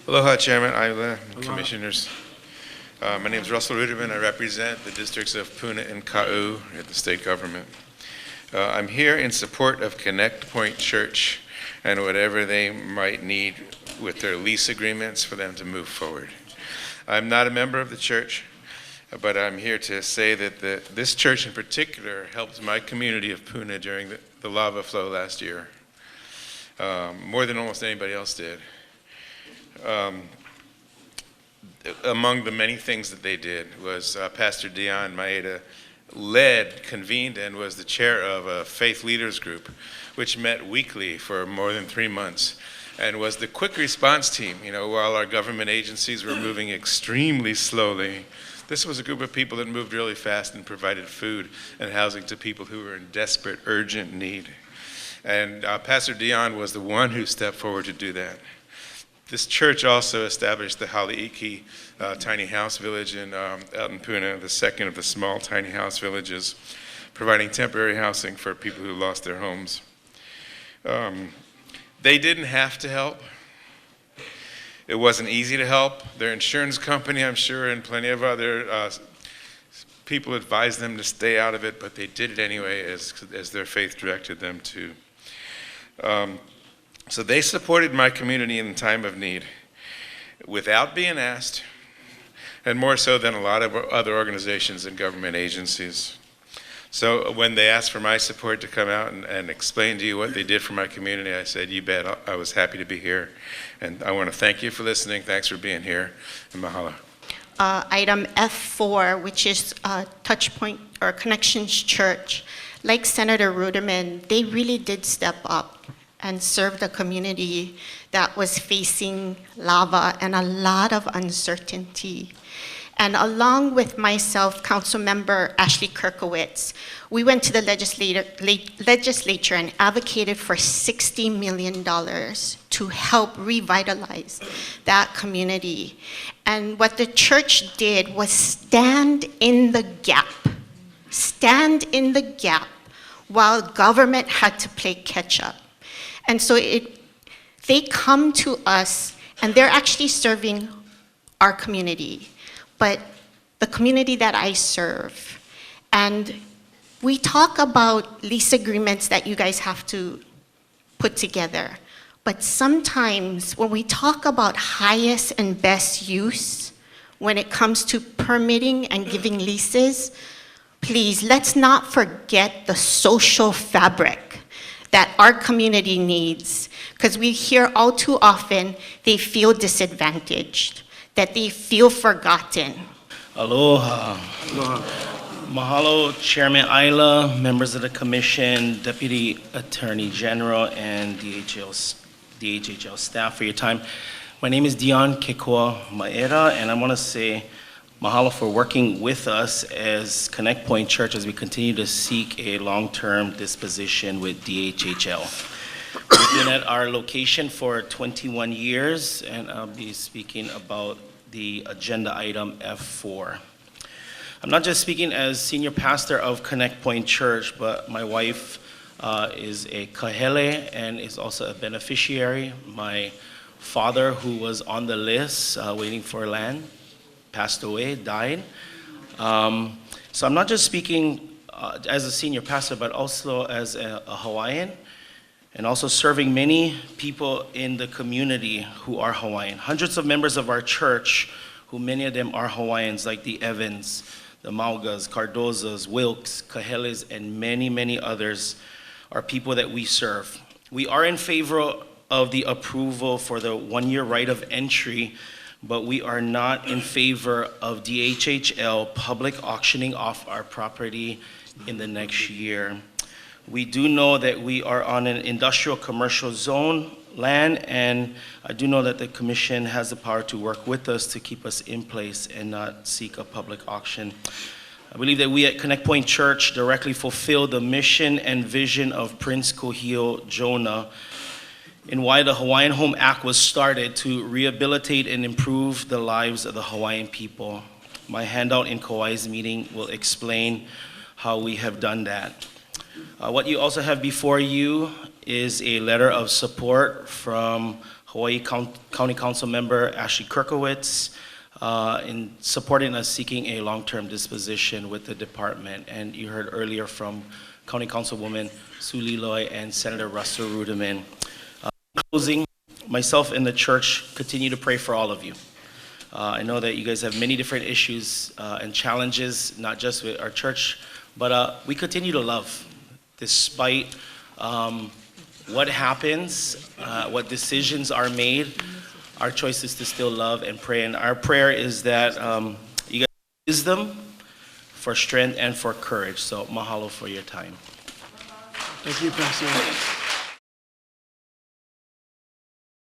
Aloha, Chairman Isla, and Commissioners. My name is Russell Ruderman. I represent the districts of Puna and Ka'u at the state government. I'm here in support of Connect Point Church and whatever they might need with their lease agreements for them to move forward. I'm not a member of the church, but I'm here to say that this church in particular helped my community of Puna during the lava flow last year, more than almost anybody else did. Among the many things that they did was Pastor Dion Maeda convened and was the chair of a faith leaders group, which met weekly for more than 3 months, and was the quick response team. You know, while our government agencies were moving extremely slowly, this was a group of people that moved really fast and provided food and housing to people who were in desperate, urgent need. And Pastor Dion was the one who stepped forward to do that. This church also established the Hali'iki tiny house village out in Puna, the second of the small tiny house villages, providing temporary housing for people who lost their homes. They didn't have to help. It wasn't easy to help. Their insurance company, I'm sure, and plenty of other people advised them to stay out of it, but they did it anyway as their faith directed them to. So they supported my community in the time of need without being asked, and more so than a lot of other organizations and government agencies. So when they asked for my support to come out and explain to you what they did for my community, I said, you bet, I was happy to be here. And I want to thank you for listening. Thanks for being here, and mahalo. Item F4, which is Touchpoint or Connections Church. Like Senator Ruderman, they really did step up and serve the community that was facing lava and a lot of uncertainty. And along with myself, Councilmember Ashley Kirkowitz, we went to the legislature and advocated for $60 million to help revitalize that community. And what the church did was stand in the gap while government had to play catch up. And so they come to us, and they're actually serving our community, but the community that I serve. And we talk about lease agreements that you guys have to put together. But sometimes when we talk about highest and best use, when it comes to permitting and giving leases, please, let's not forget the social fabric that our community needs, because we hear all too often they feel disadvantaged, that they feel forgotten. Aloha. Aloha. Mahalo, Chairman Isla, members of the Commission, Deputy Attorney General, and DHHL staff for your time. My name is Dion Kiko Maeda, and I want to say mahalo for working with us as Connect Point Church as we continue to seek a long-term disposition with DHHL. We've been at our location for 21 years, and I'll be speaking about the agenda item F4. I'm not just speaking as senior pastor of Connect Point Church, but my wife is a kahele and is also a beneficiary. My father, who was on the list waiting for land, passed away, died. So I'm not just speaking as a senior pastor, but also as a Hawaiian, and also serving many people in the community who are Hawaiian. Hundreds of members of our church, who many of them are Hawaiians, like the Evans, the Maugas, Cardozas, Wilkes, Kaheles, and many, many others, are people that we serve. We are in favor of the approval for the one-year right of entry, but we are not in favor of DHHL public auctioning off our property in the next year. We do know that we are on an industrial commercial zone land, and I do know that the Commission has the power to work with us to keep us in place and not seek a public auction. I believe that we at Connect Point Church directly fulfill the mission and vision of Prince Kohio Jonah and why the Hawaiian Home Act was started to rehabilitate and improve the lives of the Hawaiian people. My handout in Kauai's meeting will explain how we have done that. What you also have before you is a letter of support from Hawaii County Council member Ashley Kirkowitz, in supporting us seeking a long-term disposition with the department. And you heard earlier from County Councilwoman Sue Liloy and Senator Russell Ruderman. In closing, myself and the church continue to pray for all of you. I know that you guys have many different issues and challenges, not just with our church, but we continue to love despite what happens, what decisions are made. Our choice is to still love and pray. And our prayer is that you guys have wisdom, for strength, and for courage. So mahalo for your time. Thank you, Pastor.